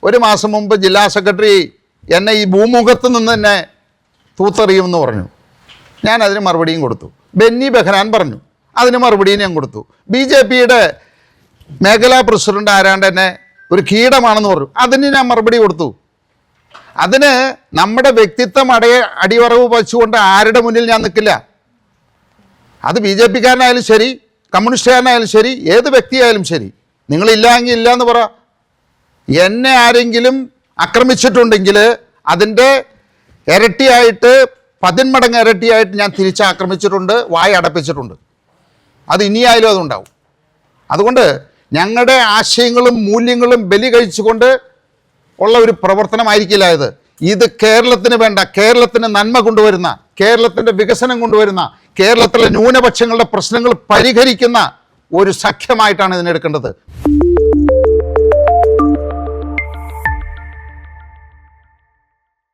ഒരു മാസം മുമ്പ് ജില്ലാ സെക്രട്ടറി എന്നെ ഈ ഭൂമുഖത്ത് നിന്ന് തന്നെ തൂത്തെറിയുമെന്ന് പറഞ്ഞു. ഞാൻ അതിന് മറുപടിയും കൊടുത്തു. ബെന്നി ബെഹ്നാൻ പറഞ്ഞു, അതിന് മറുപടിയും ഞാൻ കൊടുത്ു. BJPയുടെ മേഖലാ പ്രസിഡന്റ് ആരാണ്ട് എന്നെ ഒരു കീടമാണെന്ന് പറഞ്ഞു, അതിന് ഞാൻ മറുപടി കൊടുത്തു. അതിന് നമ്മുടെ വ്യക്തിത്വം അടിവറവ് വച്ചുകൊണ്ട് ആരുടെ മുന്നിൽ ഞാൻ നിൽക്കില്ല. അത് BJPക്കാരനായാലും ശരി, കമ്മ്യൂണിസ്റ്റുകാരനായാലും ശരി, ഏത് വ്യക്തിയായാലും ശരി. നിങ്ങളില്ലെങ്കിൽ ഇല്ല എന്ന് പറ. എന്നെ ആരെങ്കിലും ആക്രമിച്ചിട്ടുണ്ടെങ്കിൽ അതിൻ്റെ ഇരട്ടിയായിട്ട് 10 മടങ്ങ് ഇരട്ടിയായിട്ട് ഞാൻ തിരിച്ചാക്രമിച്ചിട്ടുണ്ട്, വായ അടപ്പിച്ചിട്ടുണ്ട്. അത് ഇനിയായാലും അതുണ്ടാവും. അതുകൊണ്ട് ഞങ്ങളുടെ ആശയങ്ങളും മൂല്യങ്ങളും ബലി കഴിച്ചുകൊണ്ട് ഉള്ള ഒരു പ്രവർത്തനമായിരിക്കില്ല ഇത്. ഇത് കേരളത്തിന് വേണ്ട, കേരളത്തിന് നന്മ കൊണ്ടുവരുന്ന, കേരളത്തിൻ്റെ വികസനം കൊണ്ടുവരുന്ന, കേരളത്തിലെ ന്യൂനപക്ഷങ്ങളുടെ പ്രശ്നങ്ങൾ പരിഹരിക്കുന്ന ഒരു സഖ്യമായിട്ടാണ് ഇതിനെടുക്കേണ്ടത്.